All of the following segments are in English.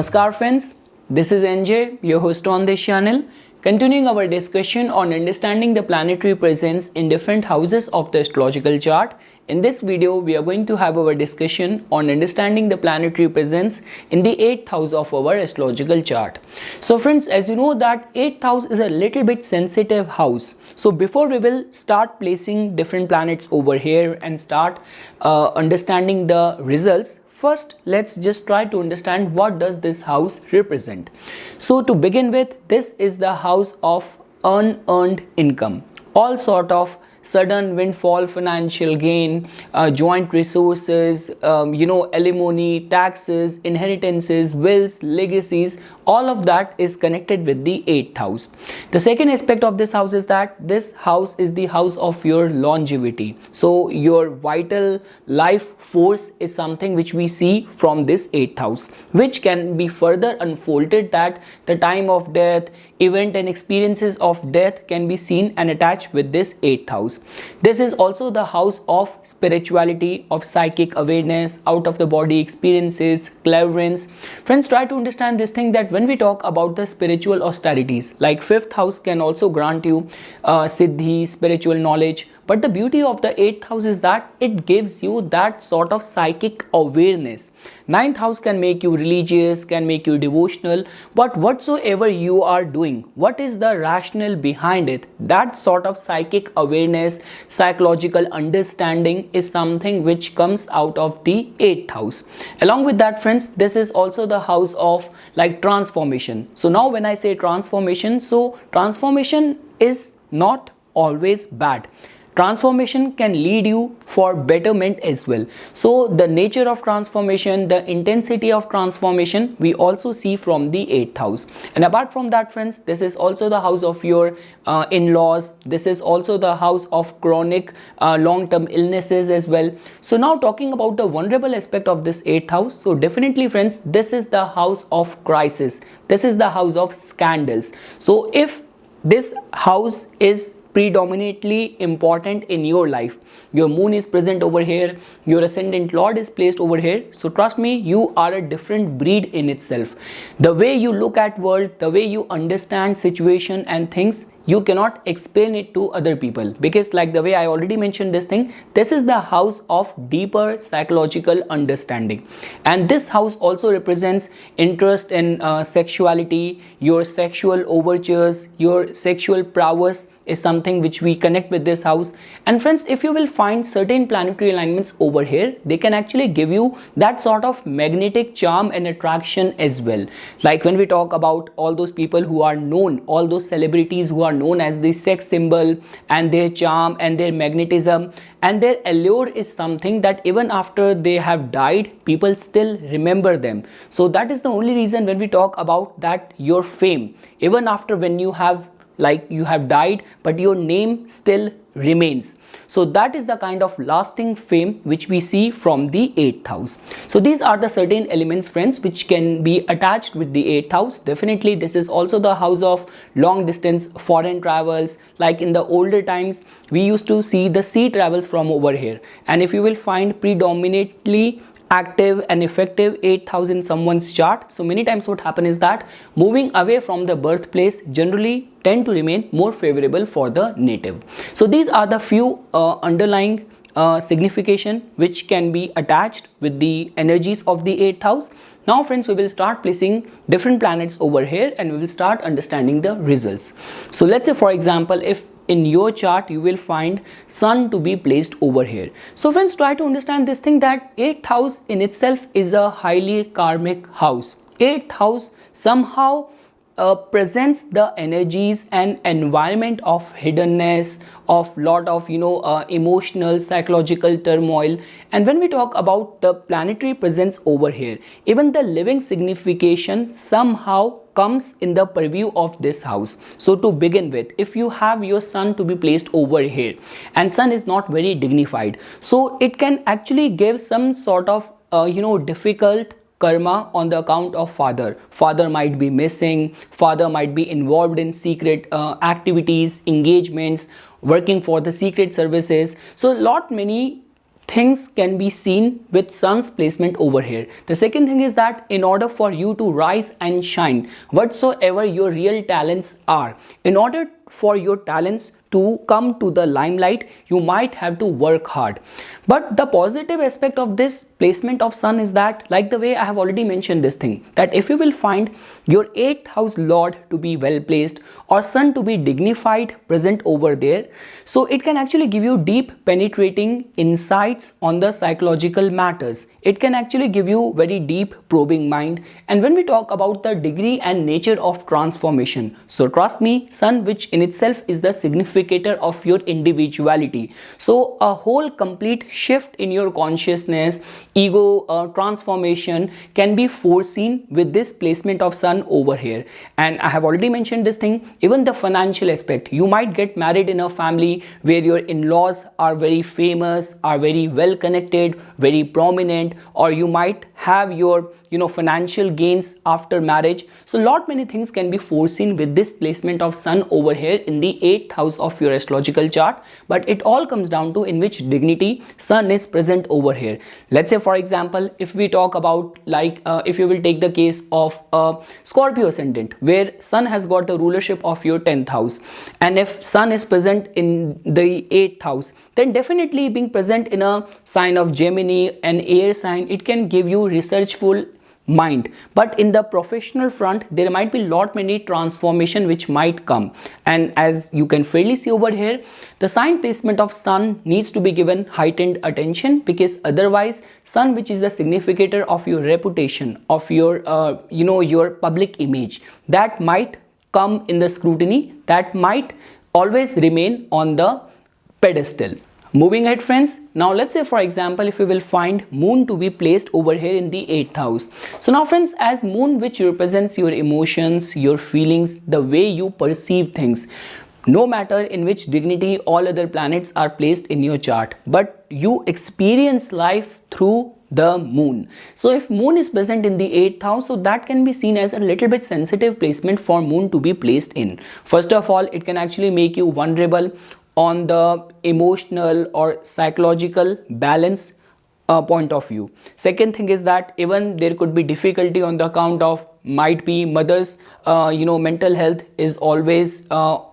Namaskar friends, this is NJ, your host on this channel, continuing our discussion on understanding the planetary presence in different houses of the astrological chart. In this video, we are going to have our discussion on understanding the planetary presence in the 8th house of our astrological chart. So friends, as you know that 8th house is a little bit sensitive house. So before we will start placing different planets over here and start understanding the results, first, let's just try to understand what does this house represent. So to begin with, this is the house of unearned income, all sort of sudden windfall, financial gain, joint resources, alimony, taxes, inheritances, wills, legacies, all of that is connected with the 8th house. The second aspect of this house is that this house is the house of your longevity. So your vital life force is something which we see from this 8th house, which can be further unfolded that the time of death, event and experiences of death can be seen and attached with this 8th house. This is also the house of spirituality, of psychic awareness, out of the body experiences, clairvoyance. Friends, try to understand this thing that when we talk about the spiritual austerities, like 5th house can also grant you siddhi, spiritual knowledge. But the beauty of the 8th house is that it gives you that sort of psychic awareness. 9th house can make you religious, can make you devotional, but whatsoever you are doing, what is the rationale behind it? That sort of psychic awareness, psychological understanding is something which comes out of the 8th house. Along with that, friends, this is also the house of like transformation. So now when I say transformation, so transformation is not always bad. Transformation can lead you for betterment as well. So the nature of transformation, the intensity of transformation, we also see from the 8th house. And apart from that, friends, this is also the house of your in-laws. This is also the house of chronic long-term illnesses as well. So now talking about the vulnerable aspect of this 8th house. So definitely, friends, this is the house of crisis. This is the house of scandals. So if this house is predominantly important in your life, your moon is present over here, your ascendant lord is placed over here, so trust me, you are a different breed in itself. The way you look at world, the way you understand situation and things, you cannot explain it to other people, because like the way I already mentioned this thing, this is the house of deeper psychological understanding. And this house also represents interest in sexuality, your sexual overtures, your sexual prowess is something which we connect with this house. And friends, if you will find certain planetary alignments over here, they can actually give you that sort of magnetic charm and attraction as well. Like when we talk about all those people who are known, all those celebrities who are known as the sex symbol, and their charm and their magnetism and their allure is something that even after they have died, people still remember them. So that is the only reason when we talk about that your fame, even after when you have died, but your name still remains. So that is the kind of lasting fame which we see from the 8th house. So these are the certain elements, friends, which can be attached with the 8th house. Definitely this is also the house of long distance foreign travels. Like in the older times, we used to see the sea travels from over here. And if you will find predominantly active and effective 8th house in someone's chart, so many times what happen is that moving away from the birthplace generally tend to remain more favorable for the native. So these are the few underlying signification which can be attached with the energies of the 8th house. Now friends, we will start placing different planets over here and we will start understanding the results. So let's say, for example, if in your chart you will find sun to be placed over here. So friends, try to understand this thing that 8th house in itself is a highly karmic house. 8th house somehow presents the energies and environment of hiddenness, of lot of emotional psychological turmoil. And when we talk about the planetary presence over here, even the living signification somehow comes in the purview of this house. So to begin with, if you have your sun to be placed over here and sun is not very dignified, so it can actually give some sort of difficult karma on the account of father. Father might be missing, father might be involved in secret activities, engagements, working for the secret services. So many things can be seen with sun's placement over here. The second thing is that in order for you to rise and shine, whatsoever your real talents are, in order for your talents to come to the limelight, you might have to work hard. But the positive aspect of this placement of sun is that, like the way I have already mentioned this thing, that if you will find your 8th house lord to be well placed or sun to be dignified present over there, so it can actually give you deep penetrating insights on the psychological matters. It can actually give you very deep probing mind. And when we talk about the degree and nature of transformation, so trust me, sun, which in itself is the significator of your individuality, so a whole complete shift in your consciousness, ego transformation can be foreseen with this placement of sun over here. And I have already mentioned this thing, even the financial aspect, you might get married in a family where your in-laws are very famous, are very well connected, very prominent, or you might have your financial gains after marriage. So lot many things can be foreseen with this placement of sun over here in the 8th house of your astrological chart. But it all comes down to in which dignity sun is present over here. Let's say for example, if we talk about if you will take the case of Scorpio ascendant, where sun has got the rulership of your 10th house, and if sun is present in the 8th house, then definitely being present in a sign of Gemini, an air sign, it can give you researchful mind. But in the professional front, there might be lot many transformation which might come. And as you can fairly see over here, the sign placement of sun needs to be given heightened attention, because otherwise sun, which is the significator of your reputation, of your your public image, that might come in the scrutiny, that might always remain on the pedestal. Moving ahead friends, now let's say for example, if we will find moon to be placed over here in the 8th house. So now friends, as moon, which represents your emotions, your feelings, the way you perceive things, no matter in which dignity all other planets are placed in your chart, but you experience life through the moon. So if moon is present in the 8th house, so that can be seen as a little bit sensitive placement for moon to be placed in. First of all, it can actually make you vulnerable on the emotional or psychological balance point of view. Second thing is that even there could be difficulty on the account of might be mother's mental health is always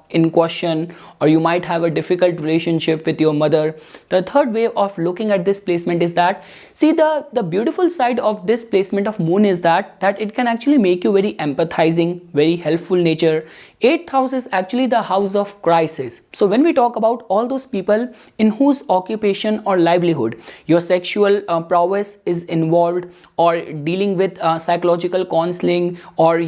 in question, or you might have a difficult relationship with your mother. The third way of looking at this placement is that, see, the beautiful side of this placement of moon is that it can actually make you very empathizing, very helpful nature. 8th house is actually the house of crisis. So when we talk about all those people in whose occupation or livelihood your sexual prowess is involved, or dealing with psychological counseling, or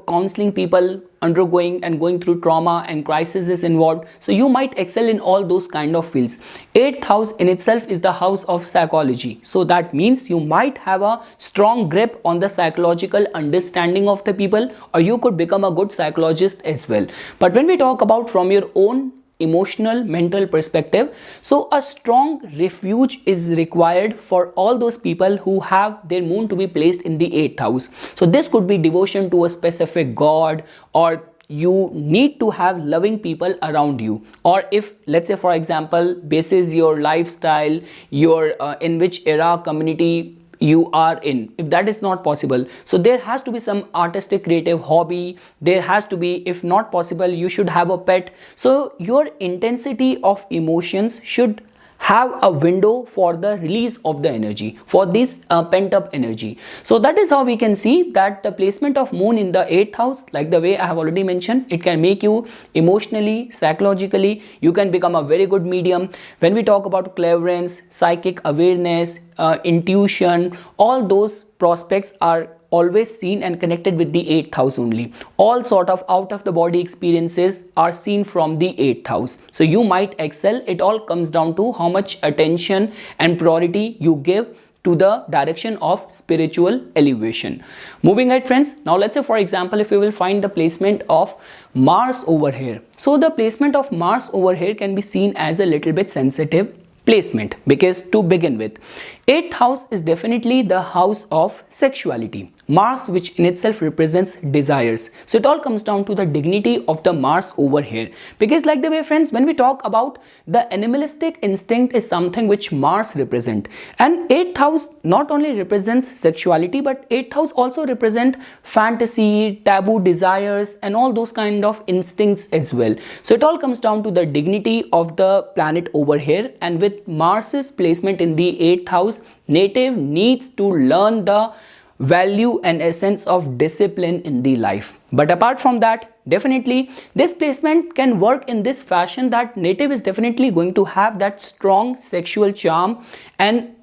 counseling people undergoing and going through trauma and crisis is involved, so you might excel in all those kind of fields. 8th house in itself is the house of psychology, so that means you might have a strong grip on the psychological understanding of the people, or you could become a good psychologist as well. But when we talk about from your own emotional mental perspective, so a strong refuge is required for all those people who have their moon to be placed in the 8th house. So this could be devotion to a specific god, or you need to have loving people around you, or if let's say for example basis your lifestyle, your in which era community you are in, if that is not possible, so there has to be some artistic creative hobby, there has to be, if not possible, you should have a pet. So your intensity of emotions should have a window for the release of the energy, for this pent up energy. So that is how we can see that the placement of moon in the 8th house, like the way I have already mentioned, it can make you emotionally, psychologically, you can become a very good medium. When we talk about clairvoyance, psychic awareness, intuition, all those prospects are always seen and connected with the 8th house only. All sort of out of the body experiences are seen from the 8th house. So you might excel. It all comes down to how much attention and priority you give to the direction of spiritual elevation. Moving ahead friends, now let's say for example if you will find the placement of Mars over here. So the placement of Mars over here can be seen as a little bit sensitive placement, because to begin with, 8th house is definitely the house of sexuality. Mars, which in itself represents desires. So it all comes down to the dignity of the Mars over here. Because like the way friends, when we talk about the animalistic instinct is something which Mars represent. And 8th house not only represents sexuality, but 8th house also represent fantasy, taboo desires and all those kind of instincts as well. So it all comes down to the dignity of the planet over here. And with Mars's placement in the 8th house, native needs to learn the value and essence of discipline in the life. But apart from that, definitely this placement can work in this fashion that native is definitely going to have that strong sexual charm and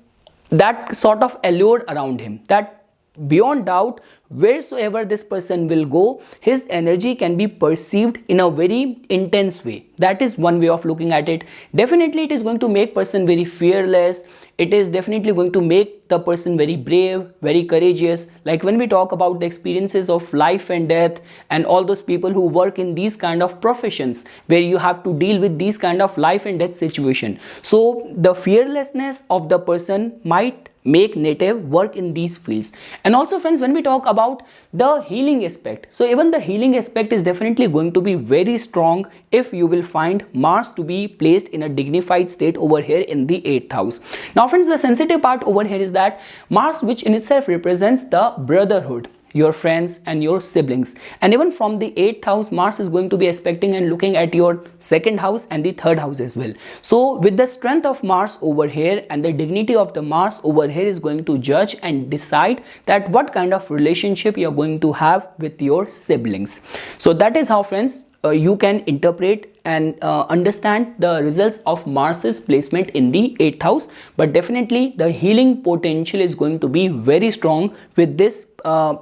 that sort of allure around him, that beyond doubt wheresoever this person will go, his energy can be perceived in a very intense way. That is one way of looking at it. Definitely it is going to make person very fearless. It is definitely going to make the person very brave, very courageous. Like when we talk about the experiences of life and death and all those people who work in these kind of professions where you have to deal with these kind of life and death situation. So the fearlessness of the person might make native work in these fields. And also friends, when we talk about the healing aspect, so even the healing aspect is definitely going to be very strong if you will find Mars to be placed in a dignified state over here in the 8th house. Now friends, the sensitive part over here is that Mars, which in itself represents the brotherhood, your friends and your siblings, and even from the 8th house Mars is going to be aspecting and looking at your 2nd house and the 3rd house as well. So with the strength of Mars over here and the dignity of the Mars over here is going to judge and decide that what kind of relationship you're going to have with your siblings. So that is how friends you can interpret and understand the results of Mars's placement in the 8th house. But definitely the healing potential is going to be very strong with this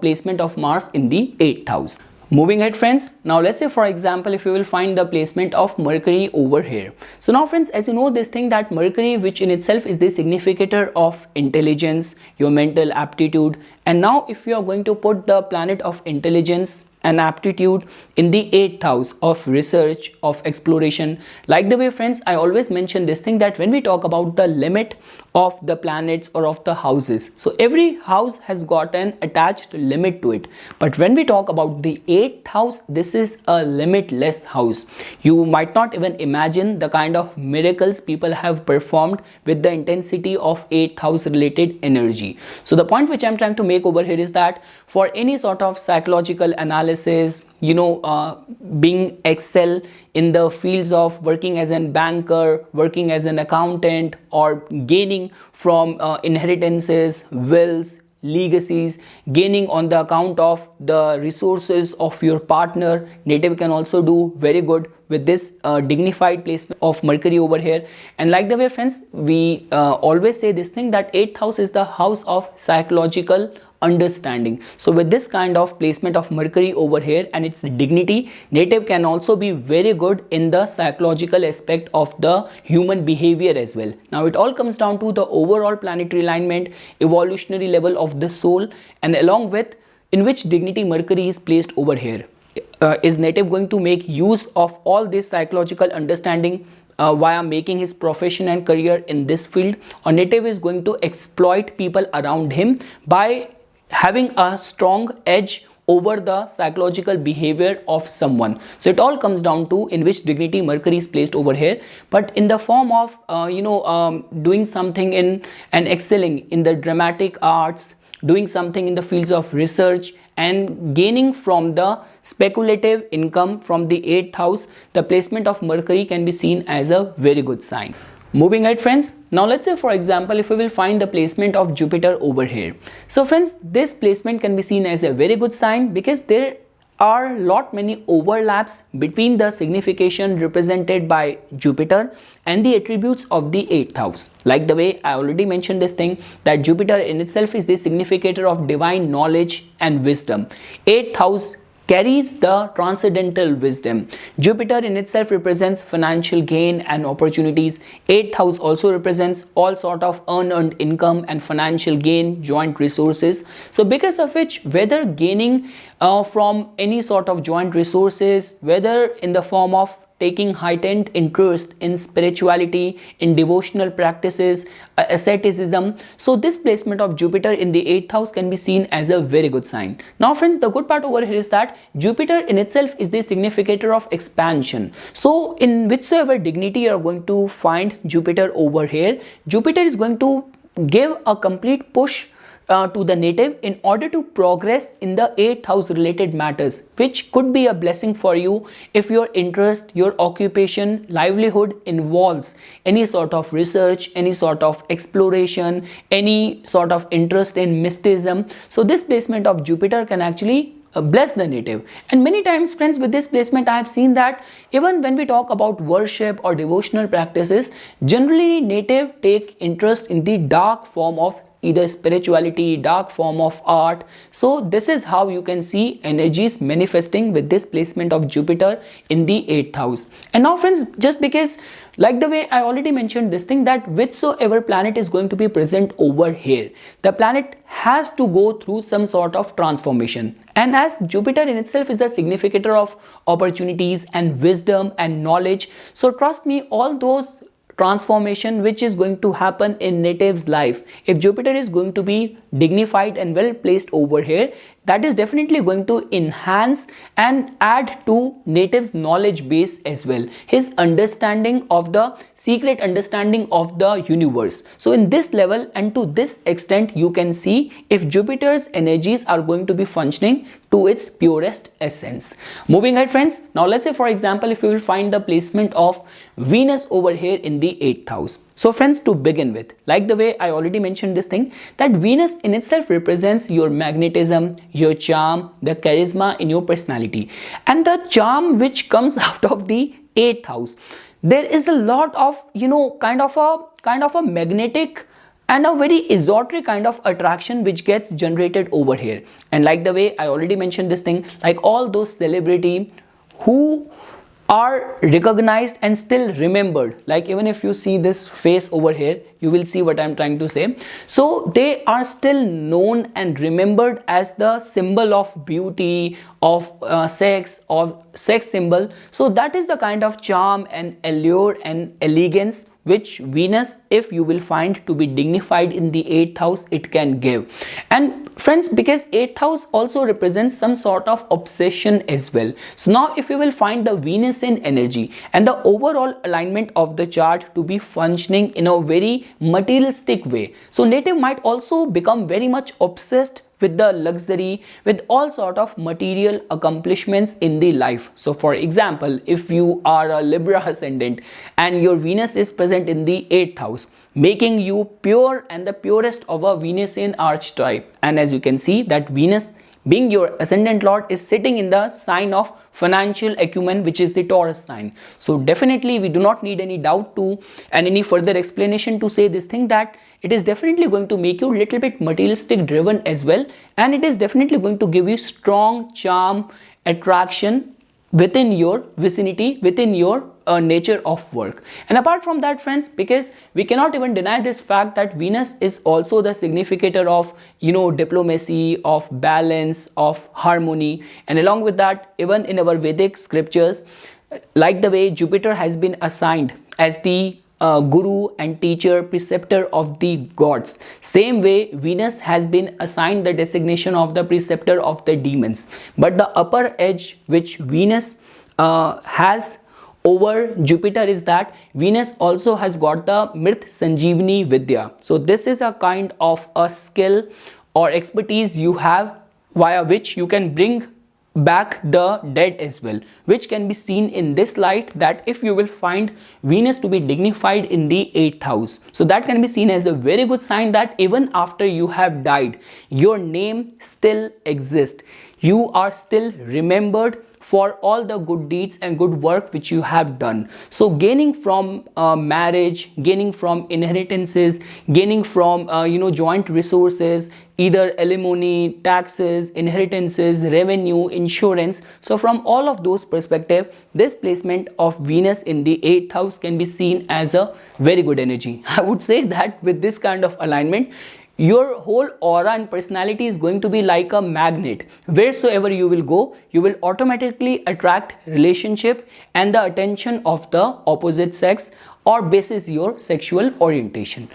placement of Mars in the 8th house. Moving ahead friends, now let's say for example if you will find the placement of Mercury over here. So now friends, as you know this thing that Mercury, which in itself is the significator of intelligence, your mental aptitude, and now if you are going to put the planet of intelligence and aptitude in the 8th house of research, of exploration, like the way friends I always mention this thing that when we talk about the limit of the planets or of the houses, so every house has got an attached limit to it, but when we talk about the 8th house, this is a limitless house. You might not even imagine the kind of miracles people have performed with the intensity of 8th house related energy. So the point which I'm trying to make over here is that for any sort of psychological analysis, being excel in the fields of working as a banker, working as an accountant, or gaining from inheritances, wills, legacies, gaining on the account of the resources of your partner, native can also do very good with this dignified placement of Mercury over here. And like the way friends, we always say this thing that 8th house is the house of psychological understanding. So with this kind of placement of Mercury over here and its dignity, native can also be very good in the psychological aspect of the human behavior as well. Now it all comes down to the overall planetary alignment, evolutionary level of the soul, and along with in which dignity Mercury is placed over here. Is native going to make use of all this psychological understanding via making his profession and career in this field, or native is going to exploit people around him by having a strong edge over the psychological behavior of someone? So it all comes down to in which dignity Mercury is placed over here, but in the form of doing something in and excelling in the dramatic arts, doing something in the fields of research and gaining from the speculative income from the 8th house, the placement of Mercury can be seen as a very good sign. Moving ahead friends, now let's say for example if we will find the placement of Jupiter over here. So friends, this placement can be seen as a very good sign because there are many overlaps between the signification represented by Jupiter and the attributes of the 8th house. Like the way I already mentioned this thing that Jupiter in itself is the significator of divine knowledge and wisdom. 8th house carries the transcendental wisdom. Jupiter in itself represents financial gain and opportunities. 8th house also represents all sort of unearned income and financial gain, joint resources. So because of which, whether gaining from any sort of joint resources, whether in the form of taking heightened interest in spirituality, in devotional practices, asceticism. So this placement of Jupiter in the 8th house can be seen as a very good sign. Now friends, the good part over here is that Jupiter in itself is the significator of expansion. So in whichsoever dignity you are going to find Jupiter over here, Jupiter is going to give a complete push to the native in order to progress in the 8th house related matters, which could be a blessing for you if your interest, your occupation, livelihood involves any sort of research, any sort of exploration, any sort of interest in mysticism. So this placement of Jupiter can actually bless the native. And many times friends, with this placement I have seen that even when we talk about worship or devotional practices, generally native take interest in the dark form of either spirituality, dark form of art. So this is how you can see energies manifesting with this placement of Jupiter in the 8th house. And now friends, just because like the way I already mentioned this thing, that whichsoever planet is going to be present over here, the planet has to go through some sort of transformation. And as Jupiter in itself is the significator of opportunities and wisdom and knowledge, so trust me, all those transformation which is going to happen in native's life, if Jupiter is going to be dignified and well placed over here, that is definitely going to enhance and add to native's knowledge base as well, his understanding of the secret understanding of the universe. So in this level and to this extent, you can see if Jupiter's energies are going to be functioning to its purest essence. Moving ahead friends, now let's say for example, if we will find the placement of Venus over here in the 8th house. So friends, to begin with, like the way I already mentioned this thing, that Venus in itself represents your magnetism, your charm, the charisma in your personality, and the charm which comes out of the 8th house. There is a lot of, kind of a magnetic and a very esoteric kind of attraction which gets generated over here. And like the way I already mentioned this thing, like all those celebrity who are recognized and still remembered, like even if you see this face over here, you will see what I'm trying to say. So they are still known and remembered as the symbol of beauty, of sex, of sex symbol. So that is the kind of charm and allure and elegance which Venus, if you will find to be dignified in the 8th house, it can give. And friends, because 8th house also represents some sort of obsession as well. So now if you will find the Venus in energy and the overall alignment of the chart to be functioning in a very materialistic way, so native might also become very much obsessed with the luxury, with all sort of material accomplishments in the life. So for example, if you are a Libra ascendant and your Venus is present in the 8th house, making you pure and the purest of a Venusian archetype. And as you can see that Venus being your ascendant lord is sitting in the sign of financial acumen, which is the Taurus sign. So definitely we do not need any doubt to and any further explanation to say this thing, that it is definitely going to make you a little bit materialistic driven as well, and it is definitely going to give you strong charm, attraction within your vicinity, within your nature of work. And apart from that friends, because we cannot even deny this fact that Venus is also the significator of diplomacy, of balance, of harmony, and along with that, even in our Vedic scriptures, like the way Jupiter has been assigned as the guru and teacher, preceptor of the gods, same way Venus has been assigned the designation of the preceptor of the demons. But the upper edge which Venus has over Jupiter is that Venus also has got the Mrit Sanjeevani Vidya. So this is a kind of a skill or expertise you have via which you can bring back the dead as well, which can be seen in this light, that if you will find Venus to be dignified in the 8th house, so that can be seen as a very good sign that even after you have died, your name still exists, you are still remembered for all the good deeds and good work which you have done. So gaining from marriage, gaining from inheritances, gaining from joint resources, either alimony, taxes, inheritances, revenue, insurance. So from all of those perspective, this placement of Venus in the 8th house can be seen as a very good energy. I would say that with this kind of alignment, your whole aura and personality is going to be like a magnet. Wheresoever you will go, you will automatically attract relationship and the attention of the opposite sex or basis your sexual orientation.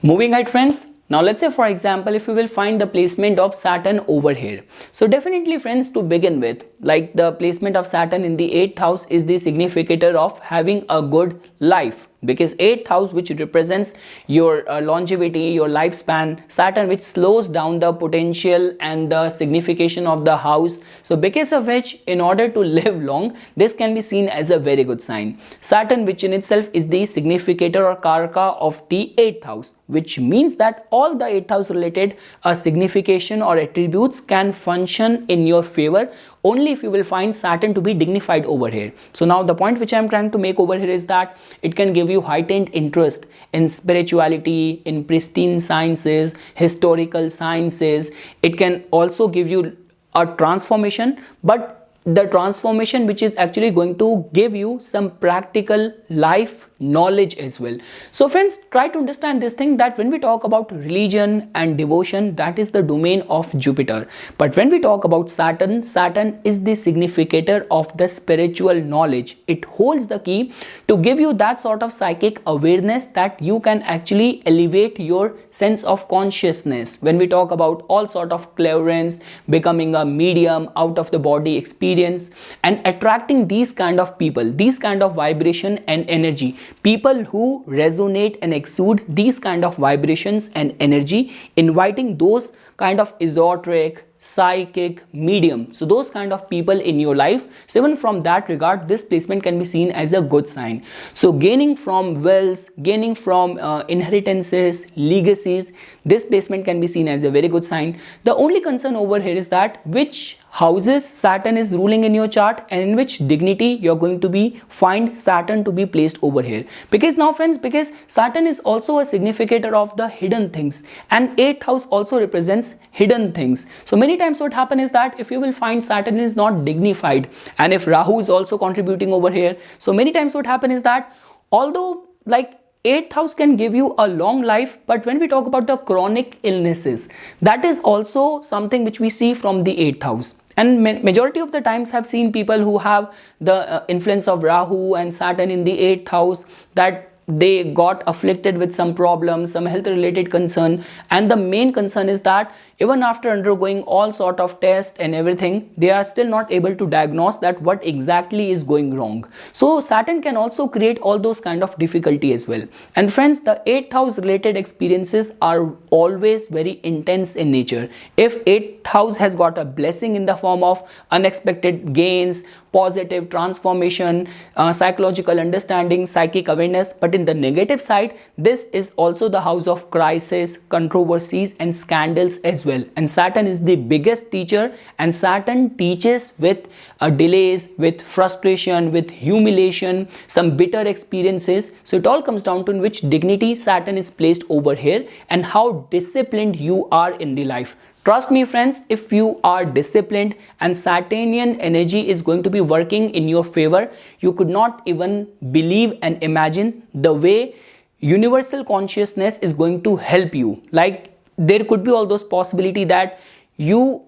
Moving ahead, friends. Now let's say, for example, if we will find the placement of Saturn over here. So definitely, friends, to begin with, like the placement of Saturn in the 8th house is the significator of having a good life, because 8th house, which represents your longevity, your lifespan, Saturn, which slows down the potential and the signification of the house. So because of which, in order to live long, this can be seen as a very good sign. Saturn, which in itself is the significator or karaka of the 8th house, which means that all the 8th house related signification or attributes can function in your favor only if you will find Saturn to be dignified over here. So now the point which I am trying to make over here is that it can give you heightened interest in spirituality, in pristine sciences, historical sciences. It can also give you a transformation, but the transformation which is actually going to give you some practical life knowledge as well. So friends, try to understand this thing, that when we talk about religion and devotion, that is the domain of Jupiter. But when we talk about Saturn, Saturn is the significator of the spiritual knowledge. It holds the key to give you that sort of psychic awareness that you can actually elevate your sense of consciousness. When we talk about all sort of clairvoyance, becoming a medium, out of the body experience, and attracting these kind of people, these kind of vibration and energy, people who resonate and exude these kind of vibrations and energy, inviting those kind of esoteric, psychic, medium, so those kind of people in your life. So even from that regard, this placement can be seen as a good sign. So gaining from wealth, gaining from inheritances, legacies, this placement can be seen as a very good sign. The only concern over here is that which houses Saturn is ruling in your chart and in which dignity you're going to be find Saturn to be placed over here. Because now friends, because Saturn is also a significator of the hidden things, and 8th house also represents hidden things. So many times what happen is that if you will find Saturn is not dignified, and if Rahu is also contributing over here, so many times what happen is that although like 8th house can give you a long life, but when we talk about the chronic illnesses, that is also something which we see from the 8th house. And majority of the times have seen people who have the influence of Rahu and Saturn in the 8th house, that they got afflicted with some problems, some health related concern, and the main concern is that even after undergoing all sort of tests and everything, they are still not able to diagnose that what exactly is going wrong. So Saturn can also create all those kind of difficulty as well. And friends, the 8th house related experiences are always very intense in nature. If 8th house has got a blessing in the form of unexpected gains, positive transformation, psychological understanding, psychic awareness, but in the negative side, this is also the house of crisis, controversies and scandals as well. And Saturn is the biggest teacher, and Saturn teaches with delays, with frustration, with humiliation, some bitter experiences. So it all comes down to in which dignity Saturn is placed over here and how disciplined you are in the life. Trust me friends, if you are disciplined and Saturnian energy is going to be working in your favor, you could not even believe and imagine the way universal consciousness is going to help you. Like there could be all those possibility that you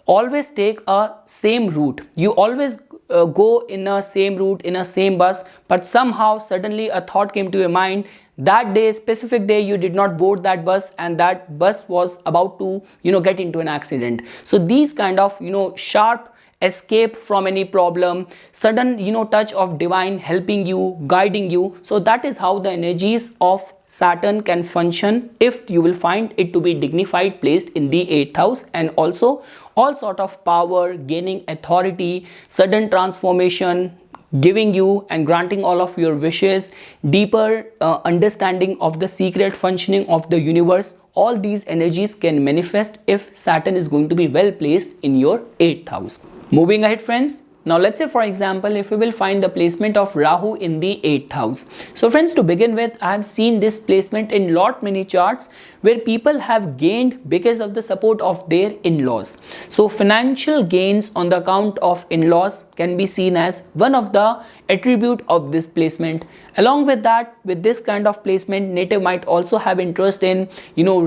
always take a same route, you always go in a same route, in a same bus, but somehow suddenly a thought came to your mind. That day, specific day, you did not board that bus, and that bus was about to get into an accident. So these kind of sharp escape from any problem, sudden touch of divine helping you, guiding you. So that is how the energies of Saturn can function if you will find it to be dignified, placed in the 8th house. And also all sort of power, gaining authority, sudden transformation, giving you and granting all of your wishes, deeper understanding of the secret functioning of the universe. All these energies can manifest if Saturn is going to be well placed in your 8th house. Moving ahead friends, now let's say for example if we will find the placement of Rahu in the 8th house. So friends, to begin with, I have seen this placement in many charts where people have gained because of the support of their in-laws. So financial gains on the account of in-laws can be seen as one of the attribute of this placement. Along with that, with this kind of placement, native might also have interest in,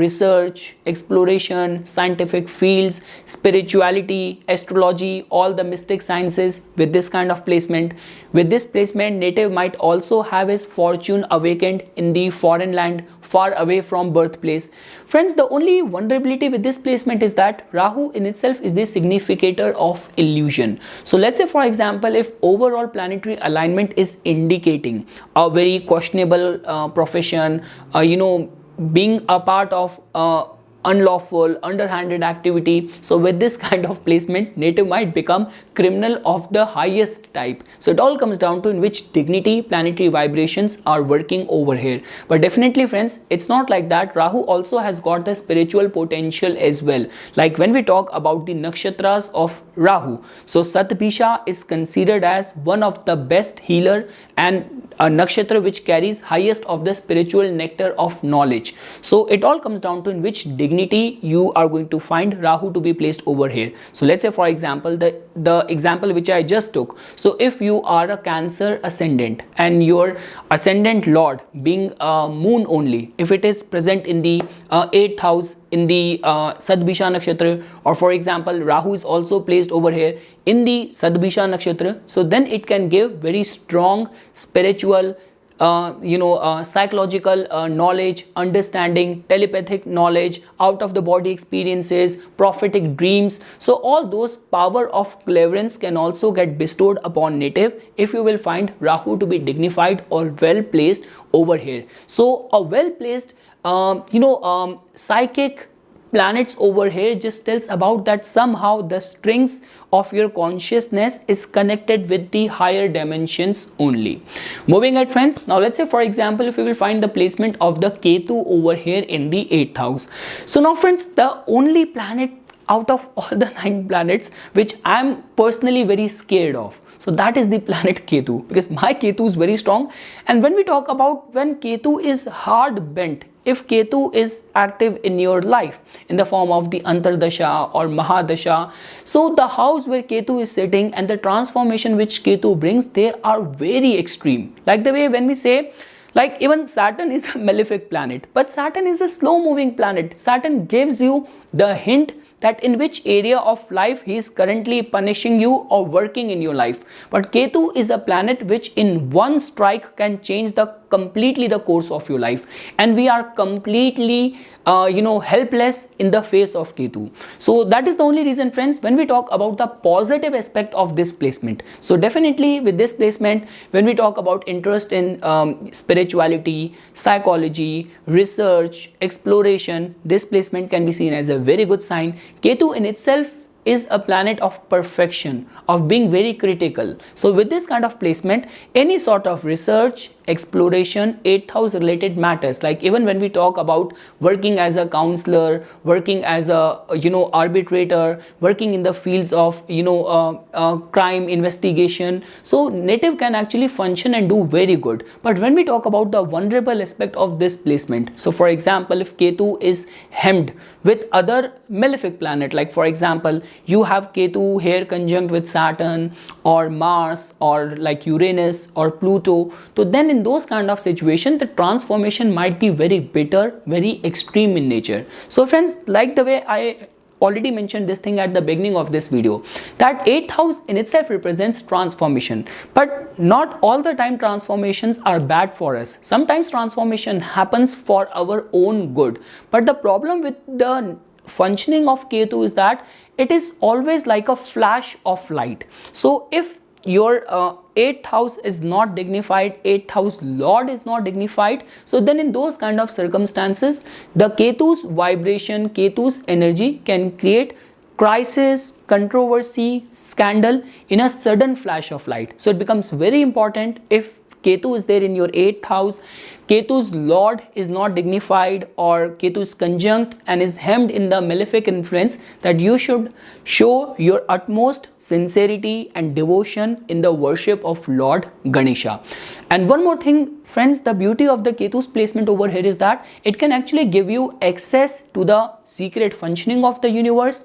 research, exploration, scientific fields, spirituality, astrology, all the mystic sciences. With this kind of placement, with this placement, native might also have his fortune awakened in the foreign land, far away from birthplace. Friends, the only vulnerability with this placement is that Rahu in itself is the significator of illusion. So let's say, for example, if overall planetary alignment is indicating a very questionable profession, being a part of unlawful, underhanded activity. So with this kind of placement, native might become criminal of the highest type. So it all comes down to in which dignity planetary vibrations are working over here. But definitely friends, it's not like that. Rahu also has got the spiritual potential as well. Like when we talk about the nakshatras of Rahu, so Satbhisha is considered as one of the best healer and a nakshatra which carries highest of the spiritual nectar of knowledge. So it all comes down to in which dignity you are going to find Rahu to be placed over here. So let's say, for example, the example which I just took. So if you are a Cancer ascendant and your ascendant lord being moon only, if it is present in the 8th house in the Sadbhisha nakshatra, or for example Rahu is also placed over here in the Sadbhisha nakshatra, so then it can give very strong spiritual psychological knowledge, understanding, telepathic knowledge, out of the body experiences, prophetic dreams. So all those power of cleverance can also get bestowed upon native if you will find Rahu to be dignified or well placed over here. So a well placed psychic planets over here just tells about that somehow the strings of your consciousness is connected with the higher dimensions only. Moving ahead friends, now let's say for example if we will find the placement of the Ketu over here in the 8th house. So now friends, the only planet out of all the 9 planets which I am personally very scared of, so that is the planet Ketu, because my Ketu is very strong. And when we talk about when Ketu is hard bent, if Ketu is active in your life in the form of the Antardasha or Mahadasha, so the house where Ketu is sitting and the transformation which Ketu brings, they are very extreme. Like the way when we say, like even Saturn is a malefic planet, but Saturn is a slow moving planet. Saturn gives you the hint that in which area of life he is currently punishing you or working in your life. But Ketu is a planet which in one strike can change completely the course of your life, and we are completely helpless in the face of Ketu. So that is the only reason friends when we talk about the positive aspect of this placement. So definitely with this placement, when we talk about interest in spirituality, psychology, research, exploration, this placement can be seen as a very good sign. Ketu in itself is a planet of perfection, of being very critical. So with this kind of placement, any sort of research, exploration, 8th house related matters, like even when we talk about working as a counselor, working as a arbitrator, working in the fields of crime investigation, so native can actually function and do very good. But when we talk about the vulnerable aspect of this placement, so for example if Ketu is hemmed with other malefic planet, like for example you have Ketu here conjunct with Saturn or Mars or like Uranus or Pluto, so then in those kind of situation the transformation might be very bitter, very extreme in nature. So friends, like the way I already mentioned this thing at the beginning of this video, that 8th house in itself represents transformation, but not all the time transformations are bad for us. Sometimes transformation happens for our own good, but the problem with the functioning of Ketu is that it is always like a flash of light. So if your 8th house is not dignified, 8th house lord is not dignified, so then in those kind of circumstances the Ketu's vibration, Ketu's energy can create crisis, controversy, scandal in a sudden flash of light. So it becomes very important, if Ketu is there in your 8th house, Ketu's lord is not dignified or Ketu is conjunct and is hemmed in the malefic influence, that you should show your utmost sincerity and devotion in the worship of Lord Ganesha. And one more thing friends, the beauty of the Ketu's placement over here is that it can actually give you access to the secret functioning of the universe.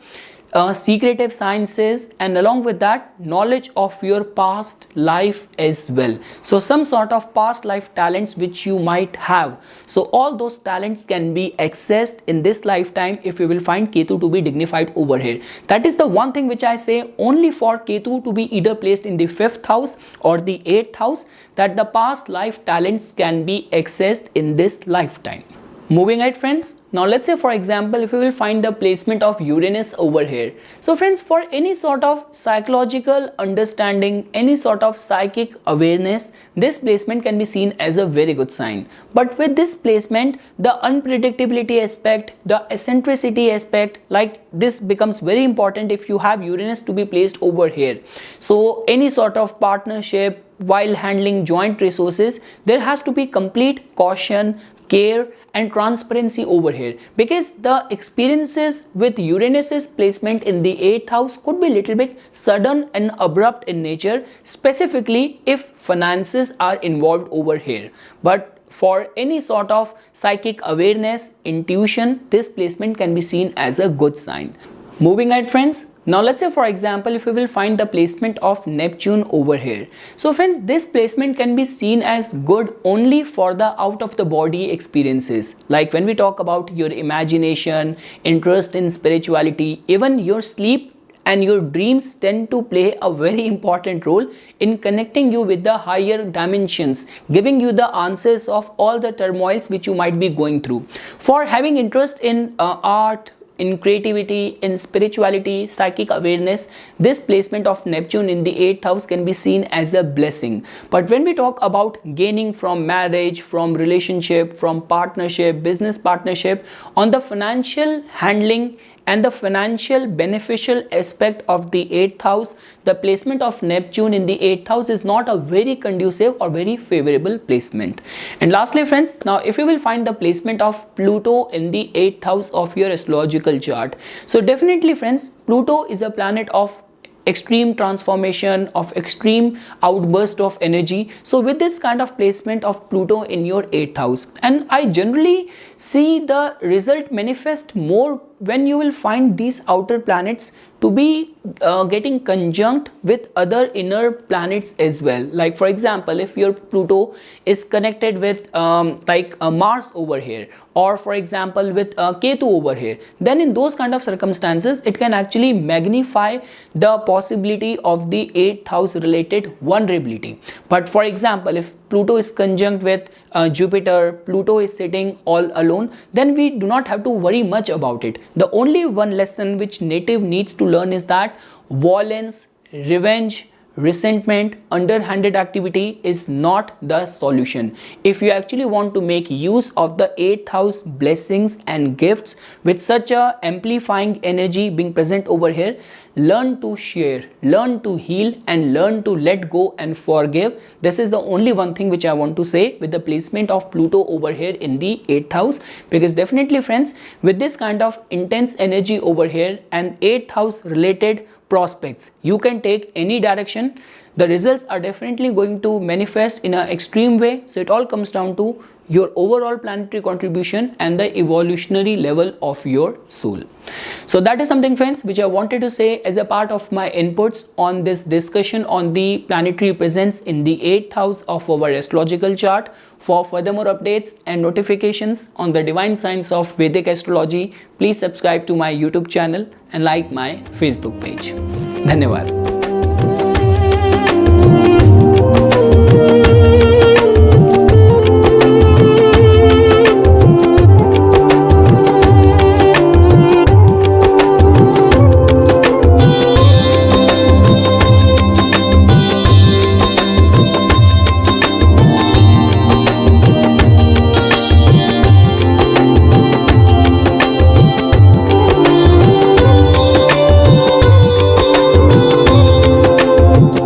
secretive sciences, and along with that knowledge of your past life as well. So some sort of past life talents which you might have, so all those talents can be accessed in this lifetime if you will find Ketu to be dignified over here. That is the one thing which I say, only for Ketu to be either placed in the 5th house or the 8th house, that the past life talents can be accessed in this lifetime. Moving ahead, friends, now let's say for example if we will find the placement of Uranus over here. So friends, for any sort of psychological understanding, any sort of psychic awareness, this placement can be seen as a very good sign. But with this placement, the unpredictability aspect, the eccentricity aspect, like this becomes very important if you have Uranus to be placed over here. So any sort of partnership, while handling joint resources, there has to be complete caution, care and transparency over here, because the experiences with Uranus's placement in the 8th house could be little bit sudden and abrupt in nature, specifically if finances are involved over here. But for any sort of psychic awareness, intuition, this placement can be seen as a good sign. Moving ahead, friends, now let's say for example if we will find the placement of Neptune over here. So friends, this placement can be seen as good only for the out of the body experiences, like when we talk about your imagination, interest in spirituality, even your sleep and your dreams tend to play a very important role in connecting you with the higher dimensions, giving you the answers of all the turmoils which you might be going through. For having interest in art, in creativity, in spirituality, psychic awareness, this placement of Neptune in the 8th house can be seen as a blessing. But when we talk about gaining from marriage, from relationship, from partnership, business partnership, on the financial handling and the financial beneficial aspect of the 8th house, the placement of Neptune in the 8th house is not a very conducive or very favorable placement. And lastly, friends, now if you will find the placement of Pluto in the 8th house of your astrological chart, so definitely friends, Pluto is a planet of extreme transformation, of extreme outburst of energy. So with this kind of placement of Pluto in your 8th house, and I generally see the result manifest more when you will find these outer planets to be getting conjunct with other inner planets as well. Like for example, if your Pluto is connected with Mars over here, or for example with Ketu over here, then in those kind of circumstances it can actually magnify the possibility of the 8th house related vulnerability. But for example, if Pluto is conjunct with Jupiter, Pluto is sitting all alone, then we do not have to worry much about it. The only one lesson which native needs to learn is that violence, revenge, resentment, underhanded activity is not the solution. If you actually want to make use of the 8th house blessings and gifts with such a amplifying energy being present over here, learn to share, learn to heal, and learn to let go and forgive. This is the only one thing which I want to say with the placement of Pluto over here in the 8th house, because definitely friends, with this kind of intense energy over here and 8th house related prospects, you can take any direction. The results are definitely going to manifest in an extreme way. So it all comes down to your overall planetary contribution and the evolutionary level of your soul. So that is something, friends, which I wanted to say as a part of my inputs on this discussion on the planetary presence in the 8th house of our astrological chart. For further more updates and notifications on the divine science of Vedic astrology, please subscribe to my YouTube channel and like my Facebook page. Dhanyawad.